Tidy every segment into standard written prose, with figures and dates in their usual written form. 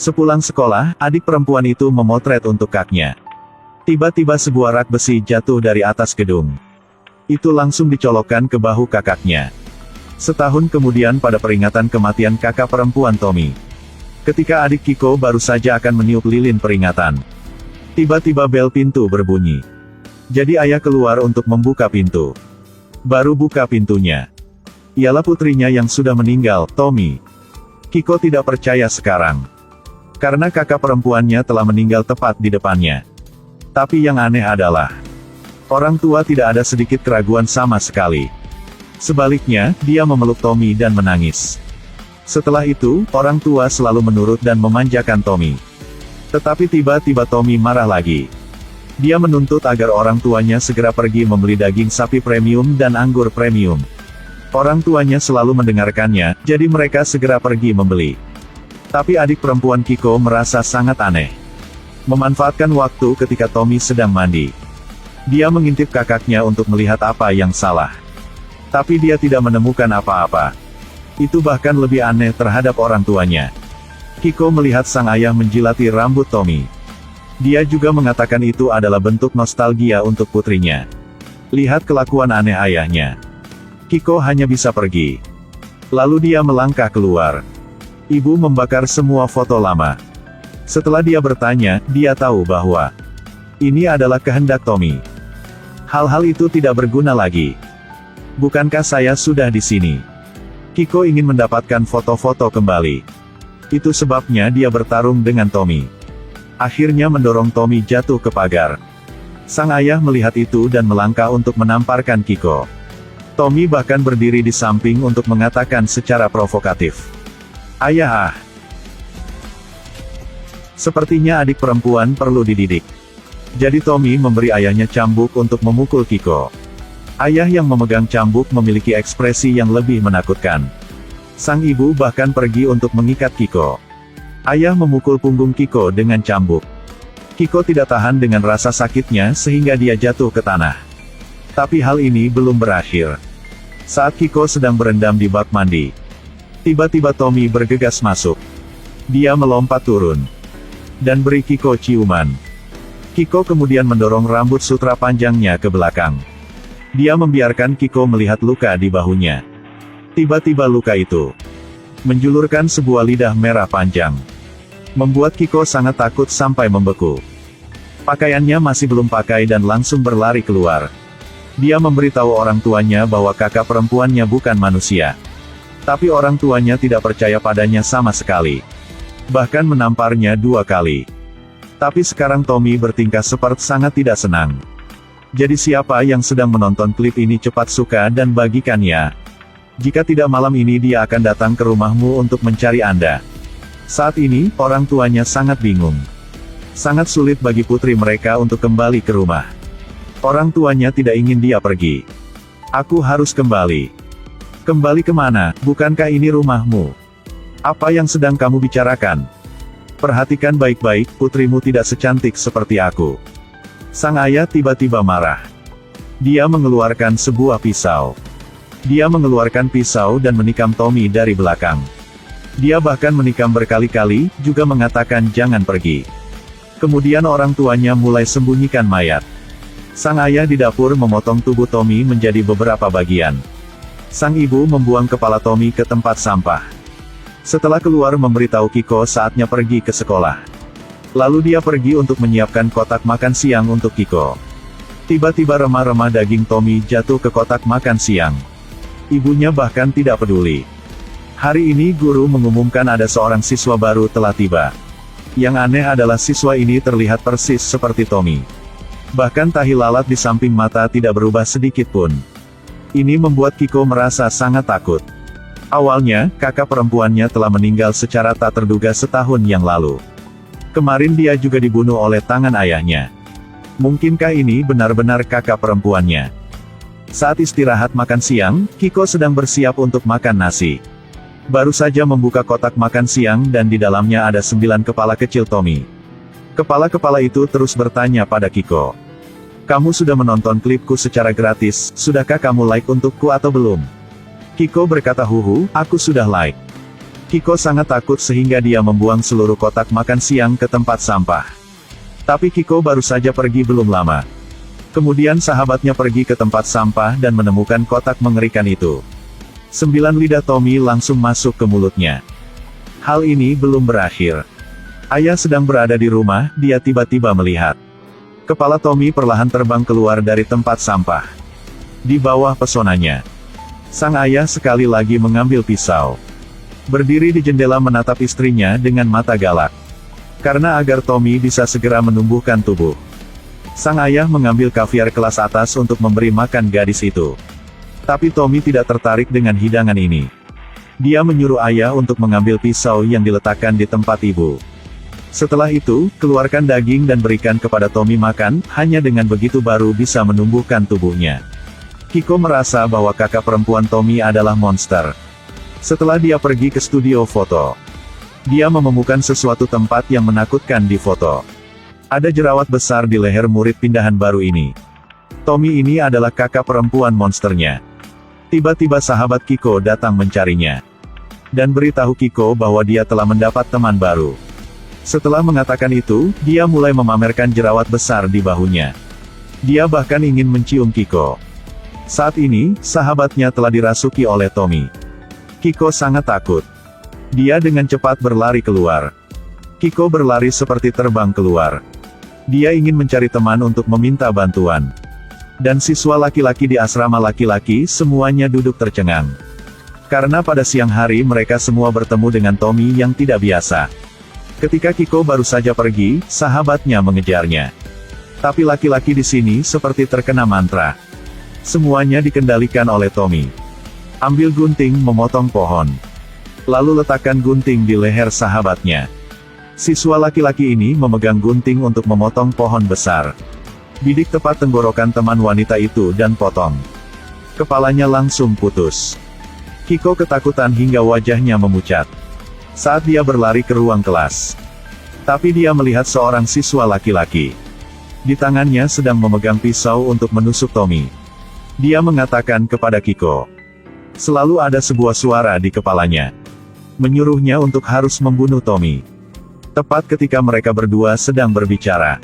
Sepulang sekolah, adik perempuan itu memotret untuk kaknya. Tiba-tiba sebuah rak besi jatuh dari atas gedung. Itu langsung dicolokkan ke bahu kakaknya. Setahun kemudian pada peringatan kematian kakak perempuan Tommy. Ketika adik Kiko baru saja akan meniup lilin peringatan. Tiba-tiba bel pintu berbunyi. Jadi ayah keluar untuk membuka pintu. Baru buka pintunya. Ialah putrinya yang sudah meninggal, Tommy. Kiko tidak percaya sekarang. Karena kakak perempuannya telah meninggal tepat di depannya. Tapi yang aneh adalah, orang tua tidak ada sedikit keraguan sama sekali. Sebaliknya, dia memeluk Tommy dan menangis. Setelah itu, orang tua selalu menurut dan memanjakan Tommy. Tetapi tiba-tiba Tommy marah lagi. Dia menuntut agar orang tuanya segera pergi membeli daging sapi premium dan anggur premium. Orang tuanya selalu mendengarkannya, jadi mereka segera pergi membeli. Tapi adik perempuan Kiko merasa sangat aneh. Memanfaatkan waktu ketika Tommy sedang mandi. Dia mengintip kakaknya untuk melihat apa yang salah. Tapi dia tidak menemukan apa-apa. Itu bahkan lebih aneh terhadap orang tuanya. Kiko melihat sang ayah menjilati rambut Tommy. Dia juga mengatakan itu adalah bentuk nostalgia untuk putrinya. Lihat kelakuan aneh ayahnya. Kiko hanya bisa pergi. Lalu dia melangkah keluar. Ibu membakar semua foto lama. Setelah dia bertanya, dia tahu bahwa ini adalah kehendak Tommy. Hal-hal itu tidak berguna lagi. Bukankah saya sudah di sini? Kiko ingin mendapatkan foto-foto kembali. Itu sebabnya dia bertarung dengan Tommy. Akhirnya mendorong Tommy jatuh ke pagar. Sang ayah melihat itu dan melangkah untuk menamparkan Kiko. Tommy bahkan berdiri di samping untuk mengatakan secara provokatif, "Ayah, sepertinya adik perempuan perlu dididik." Jadi Tommy memberi ayahnya cambuk untuk memukul Kiko. Ayah yang memegang cambuk memiliki ekspresi yang lebih menakutkan. Sang ibu bahkan pergi untuk mengikat Kiko. Ayah memukul punggung Kiko dengan cambuk. Kiko tidak tahan dengan rasa sakitnya sehingga dia jatuh ke tanah. Tapi hal ini belum berakhir. Saat Kiko sedang berendam di bak mandi, tiba-tiba Tommy bergegas masuk. Dia melompat turun dan beri Kiko ciuman. Kiko kemudian mendorong rambut sutra panjangnya ke belakang. Dia membiarkan Kiko melihat luka di bahunya. Tiba-tiba luka itu menjulurkan sebuah lidah merah panjang. Membuat Kiko sangat takut sampai membeku. Pakaiannya masih belum pakai dan langsung berlari keluar. Dia memberitahu orang tuanya bahwa kakak perempuannya bukan manusia. Tapi orang tuanya tidak percaya padanya sama sekali. Bahkan menamparnya 2 kali. Tapi sekarang Tommy bertingkah seperti sangat tidak senang. Jadi siapa yang sedang menonton klip ini cepat suka dan bagikan ya. Jika tidak malam ini dia akan datang ke rumahmu untuk mencari Anda. Saat ini, orang tuanya sangat bingung. Sangat sulit bagi putri mereka untuk kembali ke rumah. Orang tuanya tidak ingin dia pergi. Aku harus kembali. Kembali kemana? Bukankah ini rumahmu? Apa yang sedang kamu bicarakan? Perhatikan baik-baik, putrimu tidak secantik seperti aku. Sang ayah tiba-tiba marah. Dia mengeluarkan sebuah pisau. Dia mengeluarkan pisau dan menikam Tommy dari belakang. Dia bahkan menikam berkali-kali, juga mengatakan jangan pergi. Kemudian orang tuanya mulai sembunyikan mayat. Sang ayah di dapur memotong tubuh Tommy menjadi beberapa bagian. Sang ibu membuang kepala Tommy ke tempat sampah. Setelah keluar memberitahu Kiko saatnya pergi ke sekolah. Lalu dia pergi untuk menyiapkan kotak makan siang untuk Kiko. Tiba-tiba remah-remah daging Tommy jatuh ke kotak makan siang. Ibunya bahkan tidak peduli. Hari ini guru mengumumkan ada seorang siswa baru telah tiba. Yang aneh adalah siswa ini terlihat persis seperti Tommy. Bahkan tahi lalat di samping mata tidak berubah sedikit pun. Ini membuat Kiko merasa sangat takut. Awalnya, kakak perempuannya telah meninggal secara tak terduga setahun yang lalu. Kemarin dia juga dibunuh oleh tangan ayahnya. Mungkinkah ini benar-benar kakak perempuannya? Saat istirahat makan siang, Kiko sedang bersiap untuk makan nasi. Baru saja membuka kotak makan siang dan di dalamnya ada 9 kepala kecil Tommy. Kepala-kepala itu terus bertanya pada Kiko. Kamu sudah menonton klipku secara gratis, sudahkah kamu like untukku atau belum? Kiko berkata, aku sudah like. Kiko sangat takut sehingga dia membuang seluruh kotak makan siang ke tempat sampah. Tapi Kiko baru saja pergi belum lama. Kemudian sahabatnya pergi ke tempat sampah dan menemukan kotak mengerikan itu. 9 lidah Tommy langsung masuk ke mulutnya. Hal ini belum berakhir. Ayah sedang berada di rumah, dia tiba-tiba melihat. Kepala Tommy perlahan terbang keluar dari tempat sampah. Di bawah pesonanya, sang ayah sekali lagi mengambil pisau. Berdiri di jendela menatap istrinya dengan mata galak. Karena agar Tommy bisa segera menumbuhkan tubuh, sang ayah mengambil kaviar kelas atas untuk memberi makan gadis itu. Tapi Tommy tidak tertarik dengan hidangan ini. Dia menyuruh ayah untuk mengambil pisau yang diletakkan di tempat ibu. Setelah itu, keluarkan daging dan berikan kepada Tommy makan, hanya dengan begitu baru bisa menumbuhkan tubuhnya. Kiko merasa bahwa kakak perempuan Tommy adalah monster. Setelah dia pergi ke studio foto, dia menemukan sesuatu tempat yang menakutkan di foto. Ada jerawat besar di leher murid pindahan baru ini. Tommy ini adalah kakak perempuan monsternya. Tiba-tiba sahabat Kiko datang mencarinya. Dan beritahu Kiko bahwa dia telah mendapat teman baru. Setelah mengatakan itu, dia mulai memamerkan jerawat besar di bahunya. Dia bahkan ingin mencium Kiko. Saat ini, sahabatnya telah dirasuki oleh Tommy. Kiko sangat takut. Dia dengan cepat berlari keluar. Kiko berlari seperti terbang keluar. Dia ingin mencari teman untuk meminta bantuan. Dan siswa laki-laki di asrama laki-laki semuanya duduk tercengang. Karena pada siang hari mereka semua bertemu dengan Tommy yang tidak biasa. Ketika Kiko baru saja pergi, sahabatnya mengejarnya. Tapi laki-laki di sini seperti terkena mantra. Semuanya dikendalikan oleh Tommy. Ambil gunting memotong pohon. Lalu letakkan gunting di leher sahabatnya. Siswa laki-laki ini memegang gunting untuk memotong pohon besar. Bidik tepat tenggorokan teman wanita itu dan potong. Kepalanya langsung putus. Kiko ketakutan hingga wajahnya memucat. Saat dia berlari ke ruang kelas. Tapi dia melihat seorang siswa laki-laki. Di tangannya sedang memegang pisau untuk menusuk Tommy. Dia mengatakan kepada Kiko. Selalu ada sebuah suara di kepalanya. Menyuruhnya untuk harus membunuh Tommy. Tepat ketika mereka berdua sedang berbicara.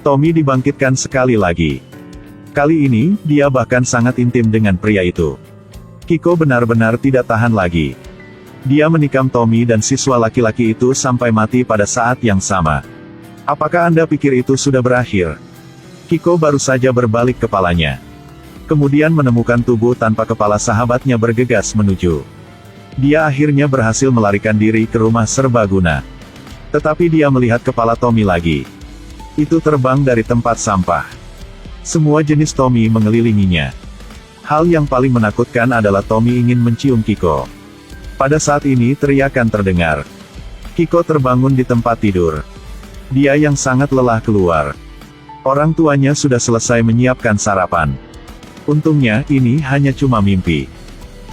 Tommy dibangkitkan sekali lagi. Kali ini, dia bahkan sangat intim dengan pria itu. Kiko benar-benar tidak tahan lagi. Dia menikam Tommy dan siswa laki-laki itu sampai mati pada saat yang sama. Apakah Anda pikir itu sudah berakhir? Kiko baru saja berbalik kepalanya. Kemudian menemukan tubuh tanpa kepala sahabatnya bergegas menuju. Dia akhirnya berhasil melarikan diri ke rumah serbaguna. Tetapi dia melihat kepala Tommy lagi. Itu terbang dari tempat sampah. Semua jenis Tommy mengelilinginya. Hal yang paling menakutkan adalah Tommy ingin mencium Kiko. Pada saat ini teriakan terdengar. Kiko terbangun di tempat tidur. Dia yang sangat lelah keluar. Orang tuanya sudah selesai menyiapkan sarapan. Untungnya, ini hanya cuma mimpi.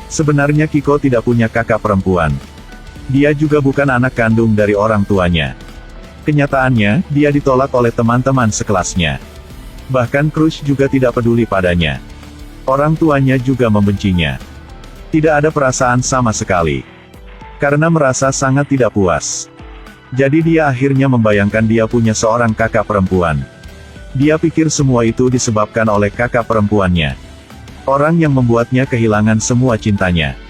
Sebenarnya Kiko tidak punya kakak perempuan. Dia juga bukan anak kandung dari orang tuanya. Kenyataannya, dia ditolak oleh teman-teman sekelasnya. Bahkan Crush juga tidak peduli padanya. Orang tuanya juga membencinya. Tidak ada perasaan sama sekali. Karena merasa sangat tidak puas. Jadi dia akhirnya membayangkan dia punya seorang kakak perempuan. Dia pikir semua itu disebabkan oleh kakak perempuannya. Orang yang membuatnya kehilangan semua cintanya.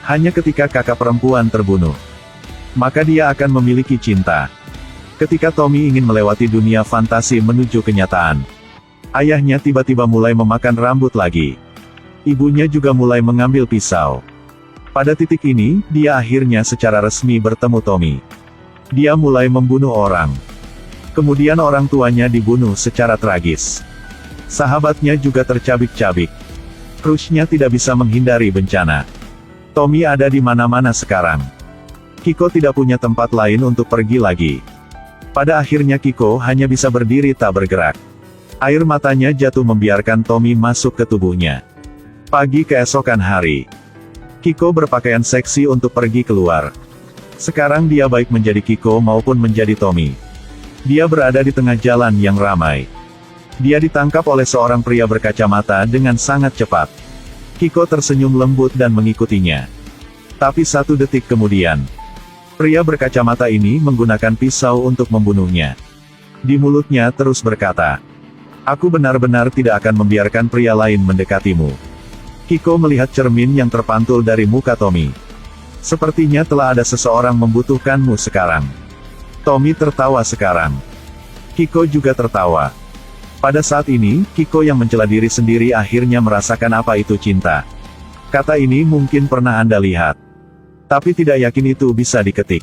Hanya ketika kakak perempuan terbunuh, maka dia akan memiliki cinta. Ketika Tommy ingin melewati dunia fantasi menuju kenyataan, ayahnya tiba-tiba mulai memakan rambut lagi. Ibunya juga mulai mengambil pisau. Pada titik ini, dia akhirnya secara resmi bertemu Tommy. Dia mulai membunuh orang. Kemudian orang tuanya dibunuh secara tragis. Sahabatnya juga tercabik-cabik. Crushnya tidak bisa menghindari bencana. Tommy ada di mana-mana sekarang. Kiko tidak punya tempat lain untuk pergi lagi. Pada akhirnya Kiko hanya bisa berdiri tak bergerak. Air matanya jatuh membiarkan Tommy masuk ke tubuhnya. Pagi keesokan hari, Kiko berpakaian seksi untuk pergi keluar. Sekarang dia baik menjadi Kiko maupun menjadi Tommy. Dia berada di tengah jalan yang ramai. Dia ditangkap oleh seorang pria berkacamata dengan sangat cepat. Kiko tersenyum lembut dan mengikutinya. Tapi 1 detik kemudian, Pria berkacamata ini menggunakan pisau untuk membunuhnya. Di mulutnya terus berkata, "Aku benar-benar tidak akan membiarkan pria lain mendekatimu." Kiko melihat cermin yang terpantul dari muka Tommy. Sepertinya telah ada seseorang membutuhkanmu sekarang. Tommy tertawa sekarang. Kiko juga tertawa. Pada saat ini, Kiko yang mencela diri sendiri akhirnya merasakan apa itu cinta. Kata ini mungkin pernah Anda lihat. Tapi tidak yakin itu bisa diketik.